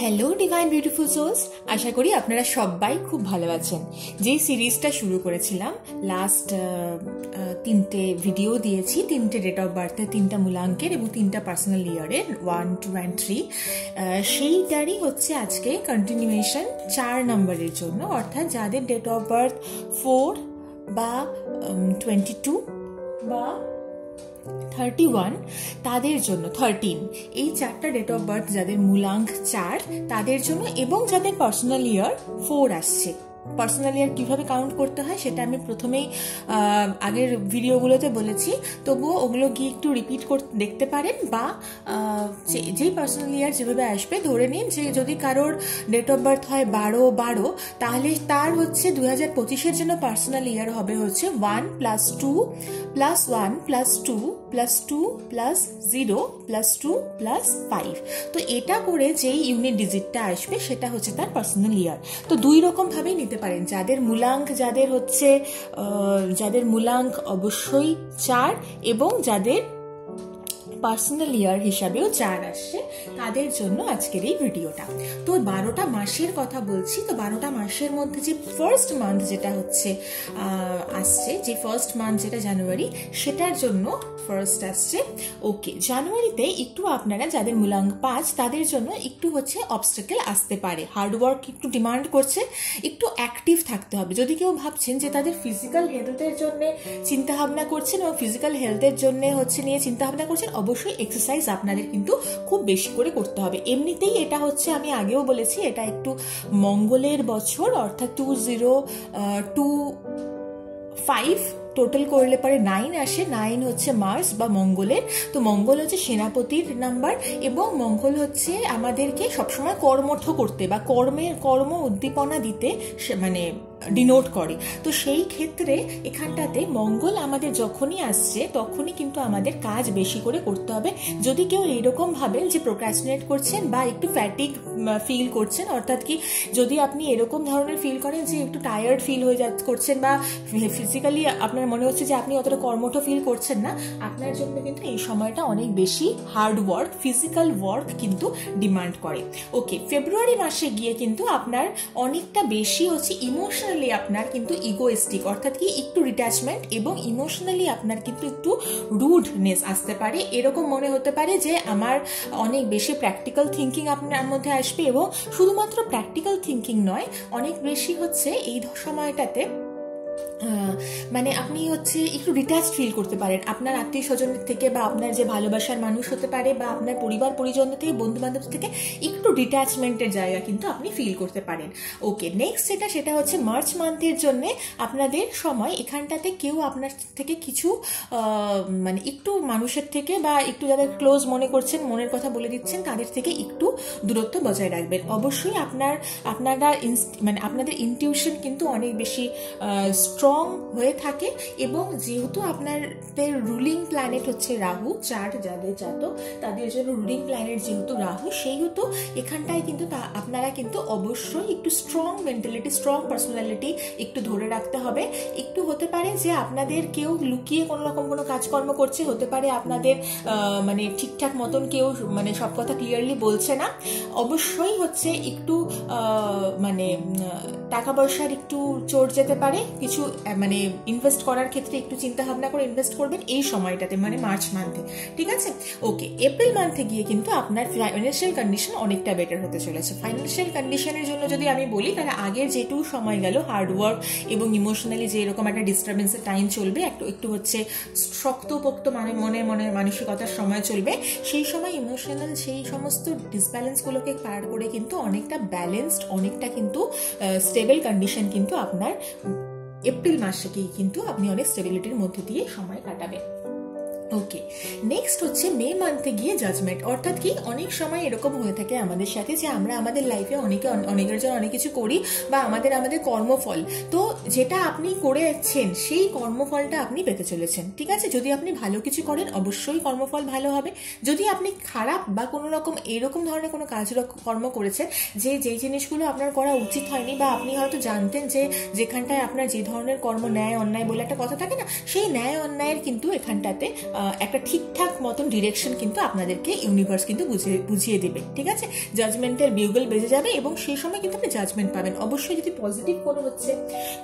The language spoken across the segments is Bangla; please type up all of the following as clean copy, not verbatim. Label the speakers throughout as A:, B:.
A: হ্যালো ডিভাইন বিউটিফুল সোলস, আশা করি আপনারা সবাই খুব ভালো আছেন। যে সিরিজটা শুরু করেছিলাম, লাস্ট 3টে ভিডিও দিয়েছি, 3টে ডেট অফ বার্থের, 3টা মূলাঙ্কের এবং 3টা পার্সোনাল ইয়ারের 1, 2 and 3, সেইটারই হচ্ছে আজকে কন্টিনিউয়েশন 4 নম্বরের জন্য, অর্থাৎ যাদের ডেট অফ বার্থ 4 বা 22 বা 31 তাদের জন্য, 13, এই 4টা ডেট অফ বার্থ যাদের মূলাঙ্ক 4 তাদের জন্য, এবং যাদের পার্সোনাল ইয়ার 4 আসছে। পার্সোনাল ইয়ার কীভাবে কাউন্ট করতে হয় সেটা আমি প্রথমেই আগের ভিডিওগুলোতে বলেছি, তবুও ওগুলো গিয়ে একটু রিপিট করতে দেখতে পারেন, বা যেই পার্সোনাল ইয়ার যেভাবে আসবে ধরে নিন যে যদি কারোর ডেট অফ বার্থ হয় 12/12, তাহলে তার হচ্ছে 2025-এর জন্য পার্সোনাল ইয়ার হবে হচ্ছে 1 + 2 + 1 + 2 + 2 + 0 + 2 + 5। তো এটা করে যেই ইউনিট ডিজিটটা আসবে সেটা হচ্ছে তার পার্সোনাল ইয়ার। তো দুই রকম ভাবেই নিতে পারেন। যাদের মূলাঙ্ক অবশ্যই 4 এবং যাদের পার্সোনাল ইয়ার হিসাবেও 4 আসছে, তাদের জন্য আজকের এই ভিডিওটা। তো 12টা মাসের কথা বলছি। তো 12টা মাসের মধ্যে যে ফার্স্ট মান্থ যেটা হচ্ছে আসছে, যে ফার্স্ট মান্থ যেটা জানুয়ারি, সেটার জন্য ফার্স্ট আসছে। ওকে, জানুয়ারিতে একটু আপনারা যাদের মূলাঙ্ক 5 তাদের জন্য একটু হচ্ছে অবস্টাকেল আসতে পারে, হার্ডওয়ার্ক একটু ডিমান্ড করছে, একটু অ্যাক্টিভ থাকতে হবে। যদি কেউ ভাবছেন যে তাদের ফিজিক্যাল হেলথের জন্য চিন্তাভাবনা করছেন এবং ফিজিক্যাল হেলথের জন্য হচ্ছে নিয়ে চিন্তাভাবনা করছেন, অবশ্যই এক্সারসাইজ আপনাদের কিন্তু খুব বেশি করে করতে হবে। এমনিতেই এটা হচ্ছে, আমি আগেও বলেছি, এটা একটু মঙ্গলের বছর, অর্থাৎ 2025 টোটাল করলে পরে 9 আসে। 9 হচ্ছে মার্স বা মঙ্গলের। তো মঙ্গল হচ্ছে সেনাপতির নাম্বার, এবং মঙ্গল হচ্ছে আমাদেরকে সবসময় কর্মঠ করতে বা কর্ম উদ্দীপনা দিতে মানে ডিনোট করে। তো সেই ক্ষেত্রে এখানটাতে মঙ্গল আমাদের যখনই আসছে তখনই কিন্তু আমাদের কাজ বেশি করে করতে হবে। যদি কেউ এইরকম ভাবেন যে প্রোক্রাস্টিনেট করছেন বা একটু ফ্যাটিক ফিল করছেন, অর্থাৎ কি যদি আপনি এরকম ধরনের ফিল করেন যে একটু টায়ার্ড ফিল হয়ে করছেন বা ফিজিক্যালি আপনার মনে হচ্ছে যে আপনি অতটা কর্মঠ ফিল করছেন না, আপনার জন্য কিন্তু এই সময়টা অনেক বেশি হার্ড ওয়ার্ক, ফিজিক্যাল ওয়ার্ক কিন্তু ডিমান্ড করে। ওকে, ফেব্রুয়ারি মাসে গিয়ে কিন্তু আপনার অনেকটা বেশি হচ্ছে ইমোশনালি আপনার কিন্তু ইগোয়েস্টিক, অর্থাৎ কি একটু ডিট্যাচমেন্ট, এবং ইমোশনালি আপনার কিন্তু একটু রুডনেস আসতে পারে। এরকম মনে হতে পারে যে আমার অনেক বেশি প্র্যাকটিক্যাল থিঙ্কিং আপনার মধ্যে আসবে, এবং শুধুমাত্র প্র্যাকটিক্যাল থিঙ্কিং নয়, অনেক বেশি হচ্ছে এই সময়টাতে মানে আপনি হচ্ছে একটু ডিট্যাচড ফিল করতে পারেন আপনার আত্মীয় স্বজনের থেকে, বা আপনার যে ভালোবাসার মানুষ হতে পারে, বা আপনার পরিবার পরিজনদের থেকে, বন্ধু বান্ধব থেকে একটু ডিট্যাচমেন্টের জায়গা কিন্তু আপনি ফিল করতে পারেন। ওকে, নেক্সট সেটা হচ্ছে মার্চ মান্থের জন্য আপনাদের সময়। এখানটাতে কেউ আপনার থেকে কিছু মানে একটু মানুষের থেকে বা একটু যাদের ক্লোজ মনে করছেন, মনের কথা বলে দিচ্ছেন, তাদের থেকে একটু দূরত্ব বজায় রাখবেন। অবশ্যই আপনারা মানে আপনাদের ইনটিউশন কিন্তু অনেক বেশি স্ট্রং হয়ে থাকে, এবং যেহেতু আপনাদের রুলিং প্ল্যানেট হচ্ছে রাহু, চার্ট যাদের জাতক তাদের জন্য রুলিং প্ল্যানেট যেহেতু রাহু, সেহেতু এখানটায় কিন্তু আপনারা কিন্তু অবশ্যই একটু স্ট্রং মেন্টালিটি, স্ট্রং পার্সোনালিটি একটু ধরে রাখতে হবে। একটু হতে পারে যে আপনাদের কেউ লুকিয়ে কোনো রকম কোনো কাজকর্ম করছে, হতে পারে আপনাদের মানে ঠিকঠাক মতন কেউ মানে সব কথা ক্লিয়ারলি বলছে না। অবশ্যই হচ্ছে একটু মানে টাকা পয়সার একটু চোট যেতে পারে, কিছু মানে ইনভেস্ট করার ক্ষেত্রে একটু চিন্তা ভাবনা করে ইনভেস্ট করবেন এই সময়টাতে, মানে মার্চ মান্থে। ঠিক আছে? ওকে, এপ্রিল মান্থে গিয়ে কিন্তু আপনার ফাইন্যান্সিয়াল কন্ডিশন অনেকটা বেটার হতে চলেছে। ফাইন্যান্সিয়াল কন্ডিশনের জন্য যদি আমি বলি, তাহলে আগের যেটুকু সময় গেল হার্ডওয়ার্ক এবং ইমোশনালি যে এরকম একটা ডিস্টারবেন্সের টাইম চলবে, একটু হচ্ছে শক্তপোক্ত মানে মনে মানসিকতার সময় চলবে, সেই সময় ইমোশনাল সেই সমস্ত ডিসব্যালেন্সগুলোকে পার করে কিন্তু অনেকটা ব্যালেন্সড, অনেকটা কিন্তু স্টেবল কন্ডিশন কিন্তু আপনার এপ্রিল মাসেকেই কিন্তু আপনি অনেক স্টেবিলিটির মধ্যে দিয়ে সময় কাটাবেন। ওকে, নেক্সট হচ্ছে মে মান্থে গিয়ে জাজমেন্ট, অর্থাৎ কি অনেক সময় এরকম হয়ে থাকে আমাদের সাথে যে আমরা আমাদের লাইফে অনেকের জন্য অনেক কিছু করি, বা আমাদের কর্মফল, তো যেটা আপনি করেছেন সেই কর্মফলটা আপনি পেতে চলেছেন। ঠিক আছে? যদি আপনি ভালো কিছু করেন অবশ্যই কর্মফল ভালো হবে। যদি আপনি খারাপ বা কোনো রকম এরকম ধরনের কোনো কর্ম করেছেন যেই জিনিসগুলো আপনার করা উচিত হয়নি, বা আপনি হয়তো জানতেন যে যেখানটায় আপনার যে ধরনের কর্ম ন্যায় অন্যায় বলে একটা কথা থাকে না, সেই ন্যায় অন্যায়ের কিন্তু এখানটাতে একটা ঠিকঠাক মতন ডিরেকশন কিন্তু আপনাদেরকে ইউনিভার্স কিন্তু বুঝিয়ে দেবে, ঠিক আছে। জাজমেন্টের বিউগল বেজে যাবে এবং সেই সময় কিন্তু আপনি জাজমেন্ট পাবেন। অবশ্যই যদি পজিটিভ কোনো হচ্ছে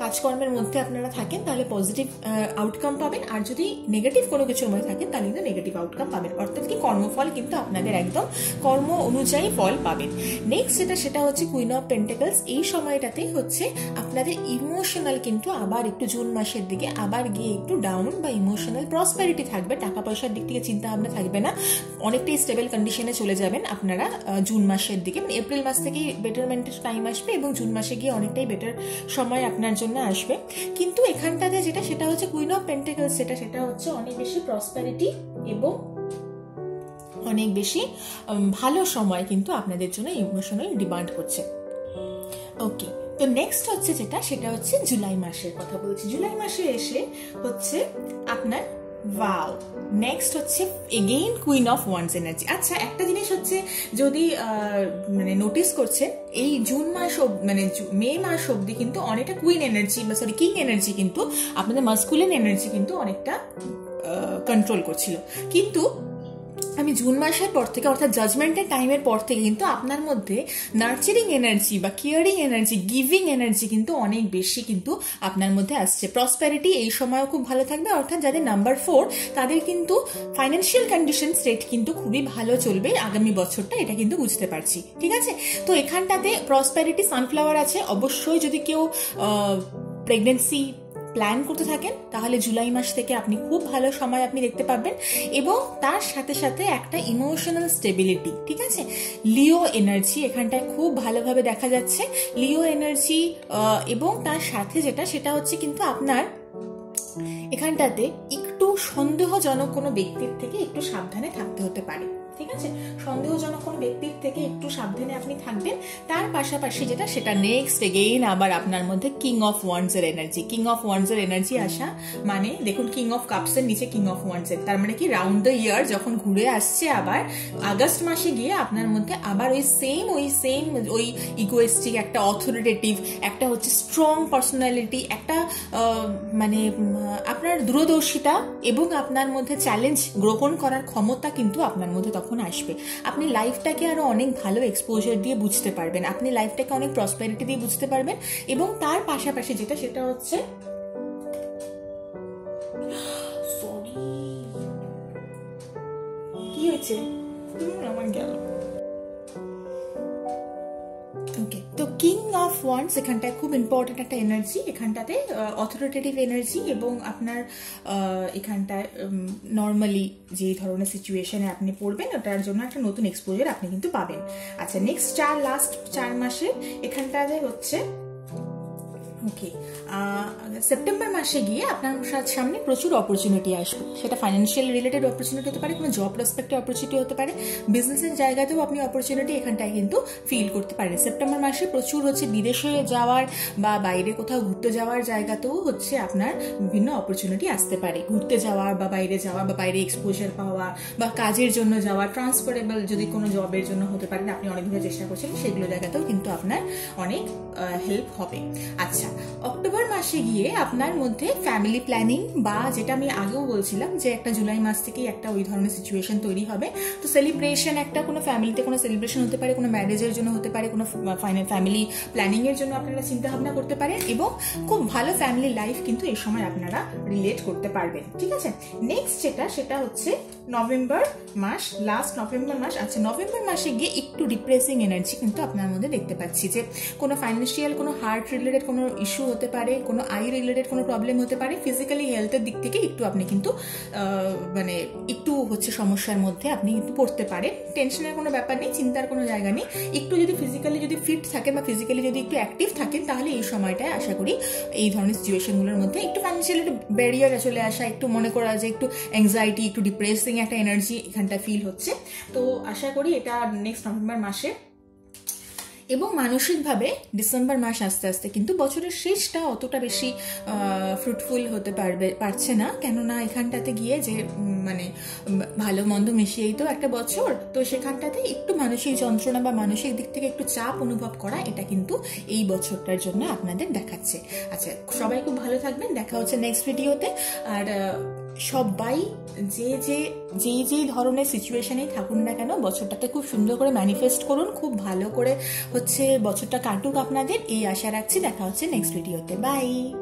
A: কাজকর্মের মধ্যে আপনারা থাকেন তাহলে পজিটিভ আউটকাম পাবেন, আর যদি নেগেটিভ কোনো কিছুর মধ্যে থাকেন তাহলে কিন্তু নেগেটিভ আউটকাম পাবেন, অর্থাৎ কি কর্মফল কিন্তু আপনাদের একদম কর্ম অনুযায়ী ফল পাবেন। নেক্সট সেটা হচ্ছে কুইন অফ পেন্টাকলস। এই সময়টাতে হচ্ছে আপনাদের ইমোশনাল কিন্তু আবার একটু জুন মাসের দিকে আবার গিয়ে একটু ডাউন বা ইমোশনাল প্রসপেরিটি থাকবে, টাকা পয়সার দিক থেকে চিন্তা ভাবনা থাকবে না, অনেকটাই স্টেবল কন্ডিশনে চলে যাবেন আপনারা জুন মাসের দিকে। মানে এপ্রিল মাস থেকেই বেটারমেন্টের টাইম আসবে এবং জুন মাসে গিয়ে অনেকটাই বেটার সময় আপনার জন্য আসবে। কিন্তু এখানটাতে সেটা হচ্ছে কুইন অফ পেন্টাকলস, সেটা হচ্ছে অনেক বেশি প্রসপেরিটি এবং অনেক বেশি ভালো সময় কিন্তু আপনাদের জন্য ইমোশনাল ডিমান্ড করছে। ওকে, তো নেক্সট হচ্ছে সেটা হচ্ছে জুলাই মাসের কথা বলছি। জুলাই মাসে এসে হচ্ছে আপনার ওয়াও, নেক্সট হচ্ছে again queen of wands energy. আচ্ছা, একটা জিনিস হচ্ছে যদি মানে নোটিস করছেন এই জুন মাস মানে মে মাস অব্দি কিন্তু অনেকটা কুইন এনার্জি বা সরি কিং এনার্জি কিন্তু আপনাদের মাস্কুলিন এনার্জি কিন্তু অনেকটা কন্ট্রোল করছিল, কিন্তু আমি জুন মাসের পর থেকে অর্থাৎ জাজমেন্টের টাইমের পর থেকে কিন্তু আপনার মধ্যে নার্চারিং এনার্জি বা কেয়ারিং এনার্জি, গিভিং এনার্জি কিন্তু অনেক বেশি কিন্তু আপনার মধ্যে আসছে। প্রসপ্যারিটি এই সময়ও খুব ভালো থাকবে, অর্থাৎ যাদের নাম্বার 4 তাদের কিন্তু ফাইন্যান্সিয়াল কন্ডিশন স্টেট কিন্তু খুবই ভালো চলবে আগামী বছরটা, এটা কিন্তু বুঝতে পারছি, ঠিক আছে। তো এখানটাতে প্রসপ্যারিটি সানফ্লাওয়ার আছে। অবশ্যই যদি কেউ প্রেগনেন্সি প্ল্যান করতে থাকেন তাহলে জুলাই মাস থেকে আপনি খুব ভালো সময় আপনি দেখতে পাবেন, এবং তার সাথে সাথে একটা ইমোশনাল স্টেবিলিটি, ঠিক আছে। লিও এনার্জি এখানটায় খুব ভালোভাবে দেখা যাচ্ছে, লিও এনার্জি, এবং তার সাথে সেটা হচ্ছে কিন্তু আপনার এখানটাতে একটু সন্দেহজনক কোনো ব্যক্তির থেকে একটু সাবধানে থাকতে হতে পারে, ঠিক আছে। সন্দেহজনক কোনো ব্যক্তির থেকে একটু সাবধানে আপনি থাকবেন। তার পাশাপাশি সেটা নেক্সট এগেইন আবার আপনার মধ্যে কিং অফ ওয়ান্স এর এনার্জি। কিং অফ ওয়ান্স এর এনার্জি আসা মানে দেখুন কিং অফ কাপস এর নিচে কিং অফ ওয়ান্স এর, তার মানে কি রাউন্ড দ্য ইয়ার যখন ঘুরে আসছে আবার আগস্ট মাসে গিয়ে আপনার মধ্যে আবার ওই সেম ইগোয়েস্টিক একটা অথরিটেটিভ একটা হচ্ছে স্ট্রং পার্সোনালিটি, একটা মানে আপনার দূরদর্শিতা এবং আপনার মধ্যে চ্যালেঞ্জ গ্রহণ করার ক্ষমতা কিন্তু আপনার মধ্যে তখন আসবে। আপনি লাইফটাকে আরো অনেক ভালো এক্সপোজার দিয়ে বুঝতে পারবেন, আপনি লাইফটাকে অনেক প্রসপেরিটি দিয়ে বুঝতে পারবেন, এবং তার পাশাপাশি সেটা হচ্ছে কি হয়েছে আমার গেল। ওকে, তো কিং অফ ওয়ান্স এখানটায় খুব ইম্পর্টেন্ট একটা এনার্জি, এখানটাতে অথরিটেটিভ এনার্জি, এবং আপনার এখানটায় নর্মালি যে ধরনের সিচুয়েশনে আপনি পড়বেন ওটার জন্য একটা নতুন এক্সপোজার আপনি কিন্তু পাবেন। আচ্ছা, নেক্সট লাস্ট 4 মাসে এখানটাতে হচ্ছে ওকে সেপ্টেম্বর মাসে গিয়ে আপনার সামনে প্রচুর অপরচুনিটি আসবে, সেটা ফাইন্যান্সিয়াল রিলেটেড অপরচুনিটি হতে পারে, কোনো জব প্রসপেক্টে অপরচুনিটি হতে পারে, বিজনেসের জায়গাতেও আপনি অপরচুনিটি এখানটায় কিন্তু ফিল করতে পারেন। সেপ্টেম্বর মাসে প্রচুর হচ্ছে বিদেশে যাওয়ার বা বাইরে কোথাও ঘুরতে যাওয়ার জায়গাতেও হচ্ছে আপনার বিভিন্ন অপরচুনিটি আসতে পারে, ঘুরতে যাওয়ার বা বাইরে এক্সপোজার পাওয়া বা কাজের জন্য যাওয়া, ট্রান্সফারেবল যদি কোনো জবের জন্য হতে পারে আপনি অনেকদিন চেষ্টা করছেন সেগুলো জায়গাতেও কিন্তু আপনার অনেক হেল্প হবে। আচ্ছা, অক্টোবর মাসে গিয়ে আপনার মধ্যে ফ্যামিলি প্ল্যানিং বা যেটা আমি আগেও বলছিলাম যে একটা জুলাই মাস থেকেই একটা ওই ধরনের সিচুয়েশন তৈরি হবে। তো সেলিব্রেশন, একটা কোনো ফ্যামিলিতে কোনো সেলিব্রেশন হতে পারে, কোনো ম্যারেজের জন্য হতে পারে, কোনো ফ্যামিলি প্ল্যানিং এর জন্য আপনারা চিন্তা ভাবনা করতে পারেন, এবং খুব ভালো ফ্যামিলি লাইফ কিন্তু এই সময় আপনারা রিলেট করতে পারবেন, ঠিক আছে। নেক্সট সেটা হচ্ছে নভেম্বর মাস, লাস্ট নভেম্বর মাস। আচ্ছা, নভেম্বর মাসে গিয়ে একটু ডিপ্রেসিং এনার্জি কিন্তু আপনার মধ্যে দেখতে পাচ্ছি, যে কোনো ফাইন্যান্সিয়াল কোনো হার্ট রিলেটেড কোনো ইস্যু হতে পারে, কোনো আই রিলেটেড কোনো প্রবলেম হতে পারে, ফিজিক্যালি হেলথের দিক থেকে একটু আপনি কিন্তু মানে একটু হচ্ছে সমস্যার মধ্যে আপনি কিন্তু পড়তে পারেন। টেনশনের কোনো ব্যাপার নেই, চিন্তার কোনো জায়গা নেই, একটু যদি ফিজিক্যালি যদি ফিট থাকেন বা ফিজিক্যালি যদি একটু অ্যাক্টিভ থাকেন তাহলে এই সময়টায় আশা করি এই ধরনের সিচুয়েশনগুলোর মধ্যে একটু ফাইন্যান্সিয়াল একটু ব্যারিয়ার চলে আসা, একটু মনে করা যে একটু অ্যাংজাইটি, একটু ডিপ্রেসিং একটা এনার্জি এখানটা ফিল হচ্ছে। তো আশা করি এটা নেক্সট নভেম্বর মাসে, এবং মানসিকভাবে ডিসেম্বর মাস আস্তে আস্তে কিন্তু বছরের শেষটা অতটা বেশি ফ্রুটফুল হতে পারছে না, কেননা এখানটাতে গিয়ে যে মানে ভালো মন্দ মিশিয়েই তো একটা বছর, তো সেখানটাতে একটু মানসিক যন্ত্রণা বা মানসিক দিক থেকে একটু চাপ অনুভব করা এটা কিন্তু এই বছরটার জন্য আপনাদের দেখাচ্ছে। আচ্ছা, সবাই খুব ভালো থাকবেন, দেখা হচ্ছে নেক্সট ভিডিওতে। আর সবাই যে ধরনের সিচুয়েশনেই থাকুন না কেন, বছরটাতে খুব সুন্দর করে ম্যানিফেস্ট করুন, খুব ভালো করে বছরটা কাটুক আপনাদের, এই আশা রাখছি। দেখা হচ্ছে নেক্সট ভিডিওতে। বাই।